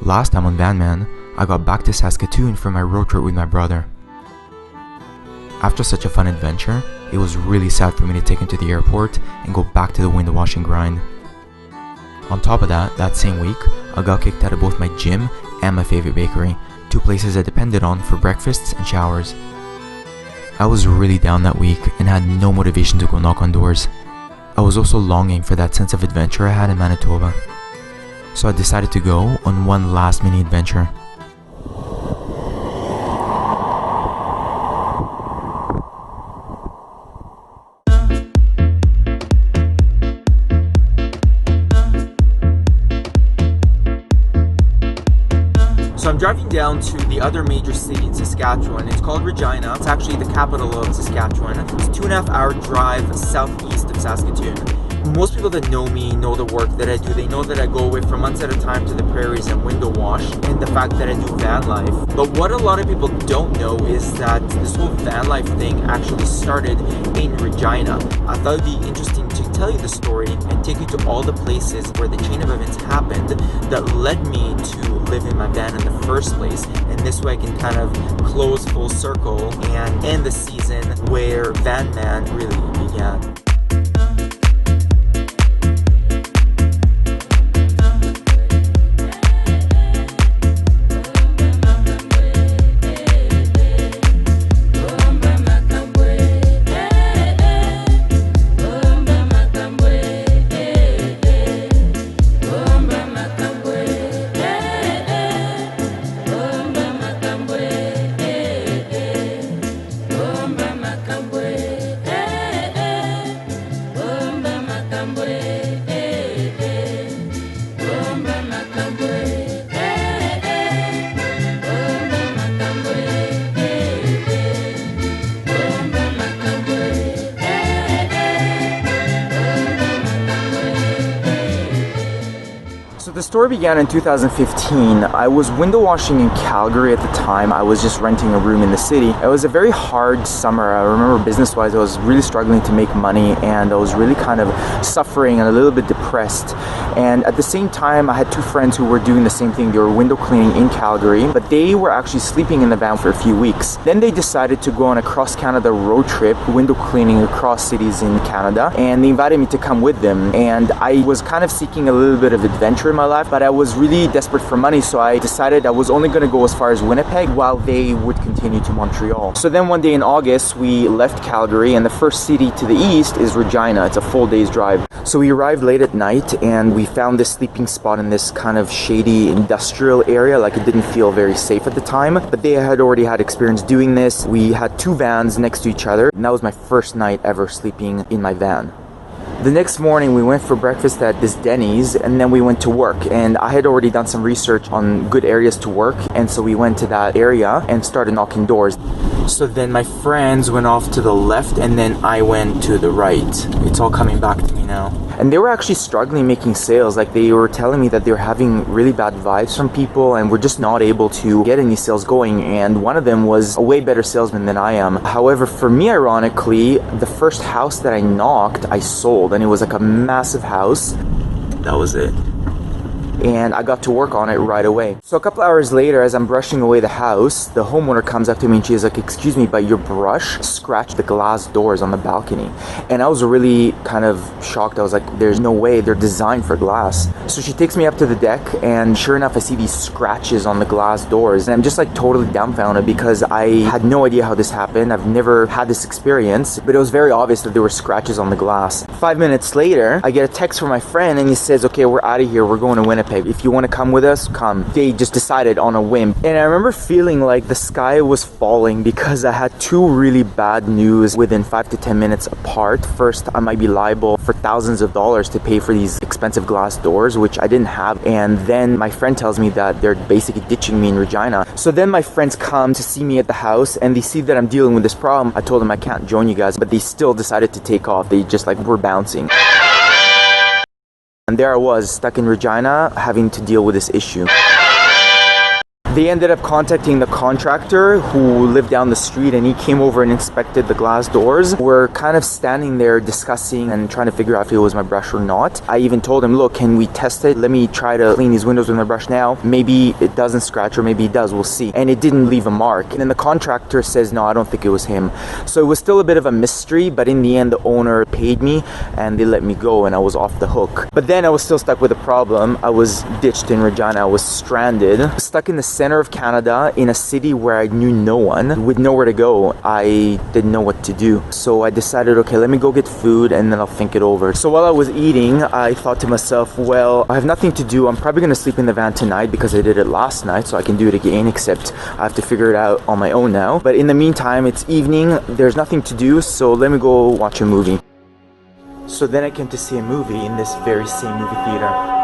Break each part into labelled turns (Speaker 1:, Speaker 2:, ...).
Speaker 1: last time on Van Man, I got back to Saskatoon for my road trip with my brother. After such a fun adventure, it was really sad for me to take him to the airport and go back to the window washing grind. On top of that, that same week, I got kicked out of both my gym and my favorite bakery, two places I depended on for breakfasts and showers. I was really down that week and had no motivation to go knock on doors. I was also longing for that sense of adventure I had in Manitoba. So I decided to go on one last mini adventure. So I'm driving down to the other major city in Saskatchewan. It's called Regina. It's actually the capital of Saskatchewan. It's a 2.5-hour drive southeast of Saskatoon. Most people that know me know the work that I do. They know that I go away for months at a time to the prairies and window wash, and the fact that I do van life. But what a lot of people don't know is that this whole van life thing actually started in Regina. I thought it'd be interesting to tell you the story and take you to all the places where the chain of events happened that led me to live in my van in the first place. And this way I can kind of close full circle and end the season where Van Man really began. So the story began in 2015. I was window washing in Calgary at the time. I was just renting a room in the city. It was a very hard summer. I remember business-wise, I was really struggling to make money, and I was really kind of suffering and a little bit depressed. And at the same time, I had two friends who were doing the same thing. They were window cleaning in Calgary, but they were actually sleeping in the van for a few weeks. Then they decided to go on a cross-Canada road trip, window cleaning across cities in Canada, and they invited me to come with them. And I was kind of seeking a little bit of adventure in my life, but I was really desperate for money, so I decided I was only going to go as far as Winnipeg while they would continue to Montreal. So then one day in August, we left Calgary, and the first city to the east is Regina. It's a full day's drive. So we arrived late at night, and we found this sleeping spot in this kind of shady industrial area. Like, it didn't feel very safe at the time, but they had already had experience doing this. We had two vans next to each other, and that was my first night ever sleeping in my van. The next morning we went for breakfast at this Denny's, and then we went to work, and I had already done some research on good areas to work, and so we went to that area and started knocking doors. So then my friends went off to the left, and then I went to the right. It's all coming back to me now. And they were actually struggling making sales. Like, they were telling me that they were having really bad vibes from people and were just not able to get any sales going, and one of them was a way better salesman than I am. However, for me, ironically, the first house that I knocked, I sold, and it was like a massive house. That was it. And I got to work on it right away. So a couple hours later, as I'm brushing away the house, the homeowner comes up to me and she's like, "Excuse me, but your brush scratched the glass doors on the balcony." And I was really kind of shocked. I was like, there's no way, they're designed for glass. So she takes me up to the deck, and sure enough, I see these scratches on the glass doors. And I'm just like totally dumbfounded because I had no idea how this happened. I've never had this experience, but it was very obvious that there were scratches on the glass. 5 minutes later, I get a text from my friend, and he says, "Okay, we're out of here. We're going to Winnipeg. If you want to come with us, come." They just decided on a whim. And I remember feeling like the sky was falling because I had two really bad news within 5 to 10 minutes apart. First, I might be liable for thousands of dollars to pay for these expensive glass doors, which I didn't have. And then my friend tells me that they're basically ditching me in Regina. So then my friends come to see me at the house, and they see that I'm dealing with this problem. I told them I can't join you guys, but they still decided to take off. They just like were bouncing. And there I was, stuck in Regina, having to deal with this issue. They ended up contacting the contractor who lived down the street, and he came over and inspected the glass doors. We're kind of standing there discussing and trying to figure out if it was my brush or not. I even told him, look, can we test it? Let me try to clean these windows with my brush now. Maybe it doesn't scratch, or maybe it does, we'll see. And it didn't leave a mark. And then the contractor says, no, I don't think it was him. So it was still a bit of a mystery, but in the end, the owner paid me and they let me go and I was off the hook. But then I was still stuck with a problem. I was ditched in Regina. I was stranded, stuck in the center of Canada in a city where I knew no one, with nowhere to go. I didn't know what to do. So I decided, okay, let me go get food and then I'll think it over. So while I was eating, I thought to myself, well, I have nothing to do. I'm probably going to sleep in the van tonight because I did it last night, so I can do it again, except I have to figure it out on my own now. But in the meantime, it's evening, there's nothing to do, so let me go watch a movie. So then I came to see a movie in this very same movie theater.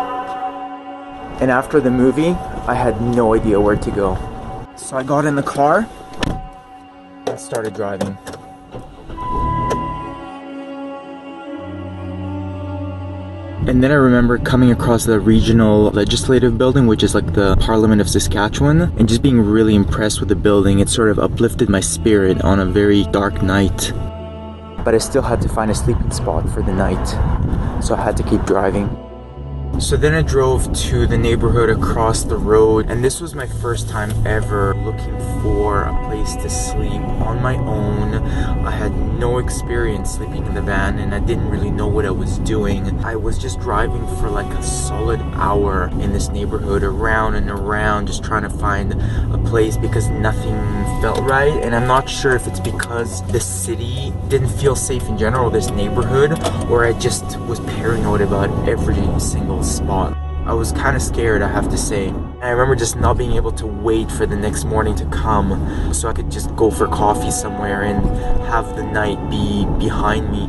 Speaker 1: And after the movie, I had no idea where to go. So I got in the car and started driving. And then I remember coming across the regional legislative building, which is like the Parliament of Saskatchewan, and just being really impressed with the building. It sort of uplifted my spirit on a very dark night. But I still had to find a sleeping spot for the night, so I had to keep driving. So then I drove to the neighborhood across the road, and this was my first time ever looking for a place to sleep on my own. I had no experience sleeping in the van, and I didn't really know what I was doing. I was just driving for like a solid hour in this neighborhood, around and around, just trying to find a place because nothing felt right. And I'm not sure if it's because the city didn't feel safe in general, this neighborhood, or I just was paranoid about every single spot. I was kind of scared, I have to say. And I remember just not being able to wait for the next morning to come so I could just go for coffee somewhere and have the night be behind me.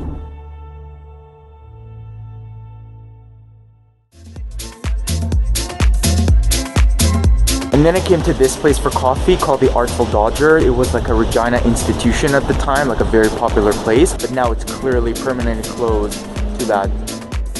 Speaker 1: And then I came to this place for coffee called the Artful Dodger. It was like a Regina institution at the time, like a very popular place, but now it's clearly permanently closed. Too bad.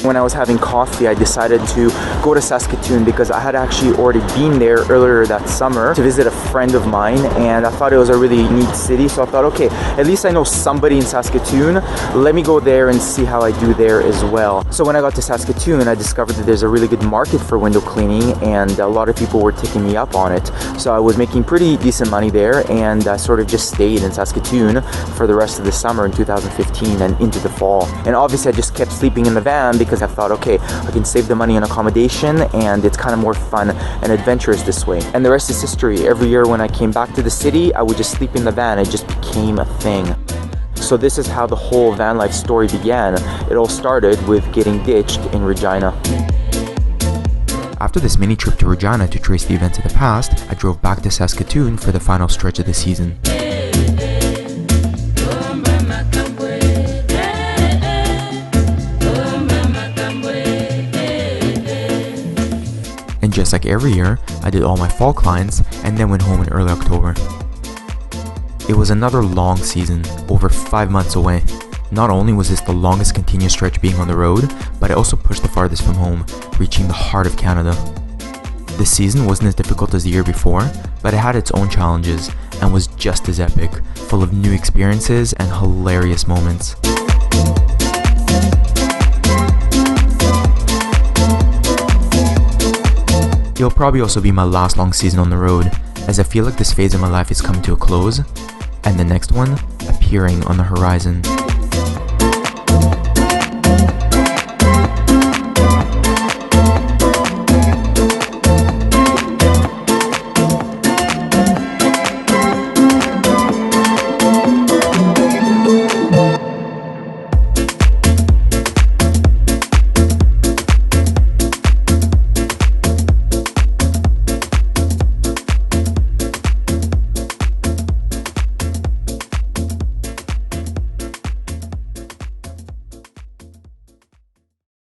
Speaker 1: When I was having coffee, I decided to go to Saskatoon because I had actually already been there earlier that summer to visit a friend of mine, and I thought it was a really neat city. So I thought, okay, at least I know somebody in Saskatoon. Let me go there and see how I do there as well. So when I got to Saskatoon, I discovered that there's a really good market for window cleaning, and a lot of people were taking me up on it. So I was making pretty decent money there, and I sort of just stayed in Saskatoon for the rest of the summer in 2015 and into the fall. And obviously I just kept sleeping in the van because I thought, okay, I can save the money on accommodation and it's kind of more fun and adventurous this way. And the rest is history. Every year when I came back to the city, I would just sleep in the van. It just became a thing. So this is how the whole van life story began. It all started with getting ditched in Regina.
Speaker 2: After this mini trip to Regina to trace the events of the past, I drove back to Saskatoon for the final stretch of the season. And just like every year, I did all my fall clients and then went home in early October. It was another long season, over 5 months away. Not only was this the longest continuous stretch being on the road, but I also pushed the farthest from home, reaching the heart of Canada. This season wasn't as difficult as the year before, but it had its own challenges and was just as epic, full of new experiences and hilarious moments. It'll probably also be my last long season on the road, as I feel like this phase of my life is coming to a close, and the next one appearing on the horizon.